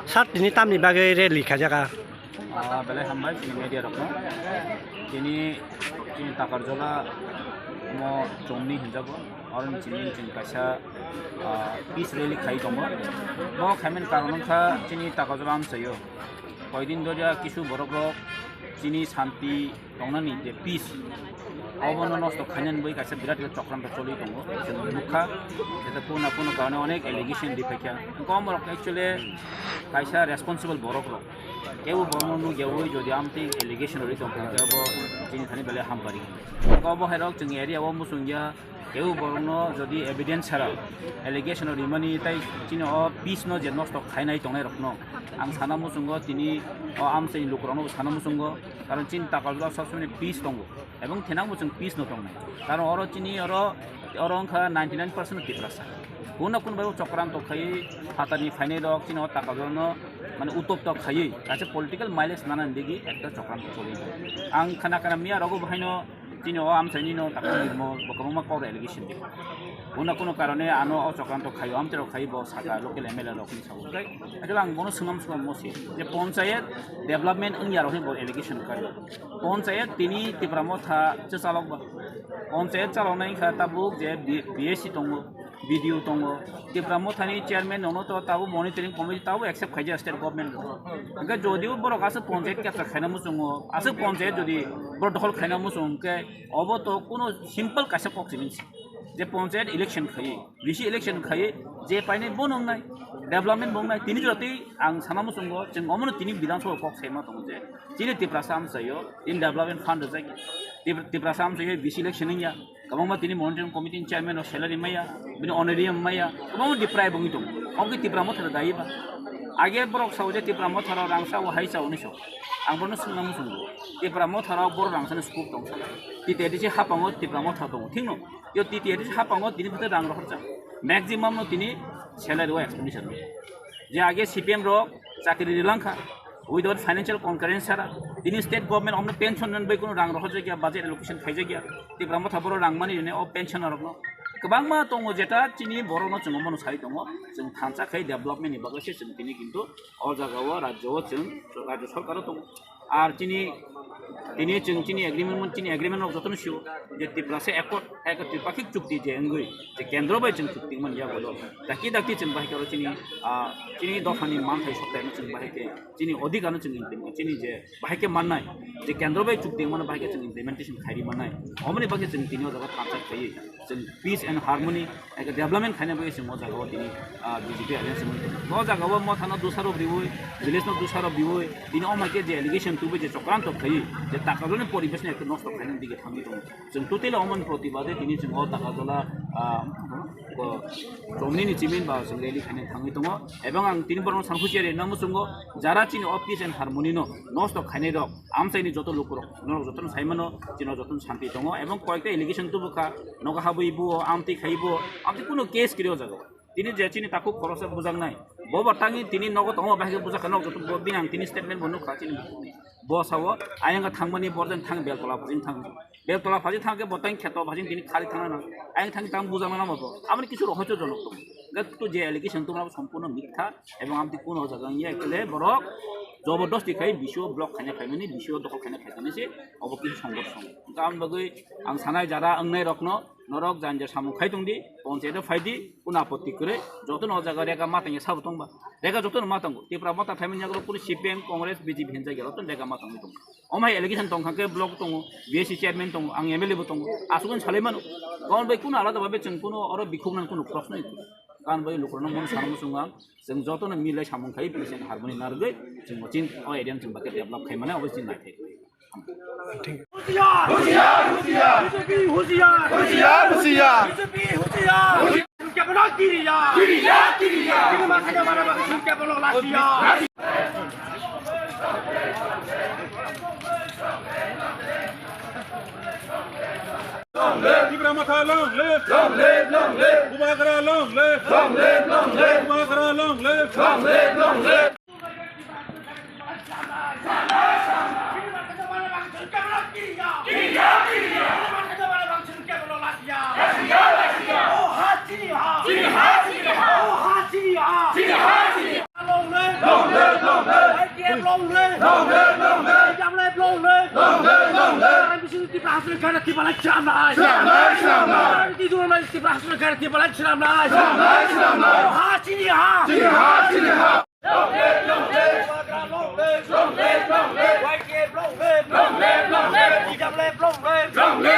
Sat ini tamni bagai rally kajaga. Belai hambai sini media rokno. Kini takarjola mo jomni hinjago. Orang sini kaisa peace rally khai tomo. Mo khamen karon kha sini takarjola am sayo. Koidin doja kisu borok sini santi tongnani je peace. Obono nosto khanyan boi kaisa birat chokrant choli tongo. Mukha eta puna karone onek allegation dipekya. Kom rok actually kaisa responsible borok rok. Ewu borno gewu jodi amti allegation ori tong kabo sini thani bele ham pari. Kobo herok jeng area wo musungya ewu borno jodi evidence chara allegation ori mani tai sini o peace no je nosto khainai tongnai rokno. Ang sana musungo tini o amse lukrano sana musungo karon chin takalwa sabsone peace tongo. এবং থেনাং মুচং piece নতং নাই কারণ or চিনি অরংখা 99% টিপ্রাসা কোন ভাবে চক্রান্ত খাই হাতানি final rock চিনি টাকা জন্য মানে উত্তপ্ত খাই কাছে পলিটিক্যাল মাইলেজ নানান দিকে একটা চক্রান্ত চলি আং খানা কানা মিয়া রগো ভাইনো চিনি ও আমসাইনি নো টাকা নির্মো বকমা কর এলিগেশন দি কোনো কারণে আনো চক্রান্ত খাই আমতেরও খাইব সাকা লোকাল এমএলএ রকনি সাবুকাই এটা আং বনো সুনাম মসি যে পঞ্চায়েত ডেভেলপমেন্ট ইন ইয়ার হই এলিগেশন খাই পঞ্চায়েত তিনি তিপ্রামো থা চালাক পঞ্চায়েত চালানাই খা তাবুক যে বিএসসি দङ ভিডিও দङ তিপ্রামো থানি চেয়ারম্যান ননো তো তাবু মনিটরিং কমিটি তাবু একসেপ্ট খাইজে স্টেট গভর্নমেন্ট ওকে যদিও বড় কাছে পঞ্চায়েত ক্যাপচার খাইনামু জङ আছে পঞ্চায়েত যদি বড় দখল খাইনামু জङকে অব তো কোনো সিম্পল কাছে পক্সিমিনস যে পঞ্চায়েত ইলেকশন খাই বিসি ইলেকশন খাই যে পাইনে বনং নাই डेभलपमेंट बुंनाय तिनी जति आं सानामु संगो जों अमनो तिनी विधानसभा कक सेमा दङ जे तिनी तिप्रासाम जायो इन डेभलपमेंट फंड जाय तिप्रासाम जायो बिसि इलेक्शन या गबंमा तिनी monitoring committee chairman of salary माया बिनि ऑनरेरियम माया गबंमा डिप्राय बुंgi दङ अगि तिप्रामो थरा दायबा आगे बरक सावजे तिप्रामो थरा रांसा व हाइसा उनिसो आं बनो सुनामु संगो तिप्रामो थरा बर रांसाने स्कोप दङ तितेदिसि हापाङो तिप्रामो थरा दङ थिंग न यो तितेदिसि हापाङो तिनी भते रां रखजा मैक्सिमाम नो तिनी सैलरी व एक्सपेंडिचर जे आगे सीपीएम रक चाकरी दिलांखा उइदाउट फाइनेंशियल कनकारेंस सारा दिनी स्टेट गवर्नमेंट हमने पेंशन नन बै कोनो रां रखजे गया बजेट एलोकेशन खाइजे गया तिप्रामो थाबरो रां मानि ने ओ पेंशन रकनो गोबांमा दङ जेटा चिनि बरनो जों मनो साइ दङ जों थांचा खाइ डेभलपमेंट नि बागैसो जों दिनि किन्तु अ जागाव राज्यव जों राज्य सरकार दङ आर चिनि एग्रीमेंट जतन शिव जे तिप्रासे एकट एक त्रिपाक्षिक चुक्ति जे अंगुई जे केंद्र बाय जों चुक्ति मन या बोलो दाखि जों बाहाय करो चिनि दफानि मान थाय सप्ताहनि जों बाहाय के चिनि अधिकानो जों इम्प्लिमेंट चिनि जे बाहाय के माननाय जे केंद्र बाय चुक्ति मन बाहाय के जों इम्प्लिमेंटेशन खाइरि माननाय हमनि बागे जों तिनि जगह थांचा खाइ जों पीस एंड हार्मनी एक डेभलपमेंट खाइना बागे जों जगह तिनि बीजेपी एलायंस मन जगह म थाना दुसारो बिवय विलेज न दुसारो बिवय तिनि अमाके जे एलिगेशन तुबे जे चक्रांत खाइ जे ताकाजोनि परिवेशनि एक नष्ट खाइनानि दिगे थांनि दङ जों टोटेल अमन प्रतिबादे तिनि जों ताकाजला जमनिनि चिमिन बा जों रेली खाइना थांनि दङ एबं आं तिनि बरन सानखुसियारि नामु संगो Zara Chini office and harmony न नष्ट खाइनाय रक आमसाइनि जत लोकर न जतन साइमानो चिनो जतन शांति दङ एबं कयेकटा एलिगेशन तुबुका नगा हाबैबो आमति खाइबो आमति कुनो केस क्रियो जागो तिनी जे चिनि ताकु खरसा बुजांनाय बबाटांगि तिनी नगद अमा बाहाय बुजाखनो जत बिनां तिनी स्टेटमेंट बनु खाचिनि बसावो आयंगा थांबानि बरजन थां बेलतला फाजिन थां बेलतला फाजिन थांके बतां खेतो फाजिन तिनी खालि थांना आयं थां तां बुजांना नामाबो आमनि किछु रहस्य जनक दं गतु जे एलिगेशन तुमरा सम्पूर्ण मिथ्या एवं आमति कुनो जागां या एकले बरक जबरदस्ती खाइ बिसो ब्लक खाइना खाइमानि बिसो दखल खाइना खाइनासे अबो किछु संघर्ष गाम बगै आं सानाय जारा अंनाय रखनो नरक जानजे सामु खाइ दंदि पञ्चायत फाइदि कुन आपत्ति करे जतन अ जागा रेगा मातांगे साबु दंबा रेगा जतन मातांगो तिप्रा माता थाइमानि जागरो पुरि सीपीएम कांग्रेस बीजेपी हेन जायगा रतन रेगा मातांगो दं अमाय एलिगेशन दंखाके ब्लक दङ बीएससी चेयरमैन दङ आं एमएलए बो दङ आसुगन सालायमानो गावन बै कुन आलादा भाबे जों कुनो अर बिखौनान कुनो प्रश्न गान बै लुकरनो मन सानमु सुङा जों जतन मिलाय सामु खाइ पिसेन हारमोनि नारगै जों मचिन अ एरियान जों बाके डेभलप खाइ माने अबस्थिन नायथाय Long live Ibrahimata, long live. Long live, long live. Bubakara, long live. Long live, long live. Bubakara, long live. Long live, long live. Long live. lép lông lên dám lép lông lên anh bị sự tiếp hasil negara tiba lagi Islam này di dunia này tiếp hasil negara tiba lagi Islam này ha sini ha lông lên quay kẹp lông lên dám lép lông lên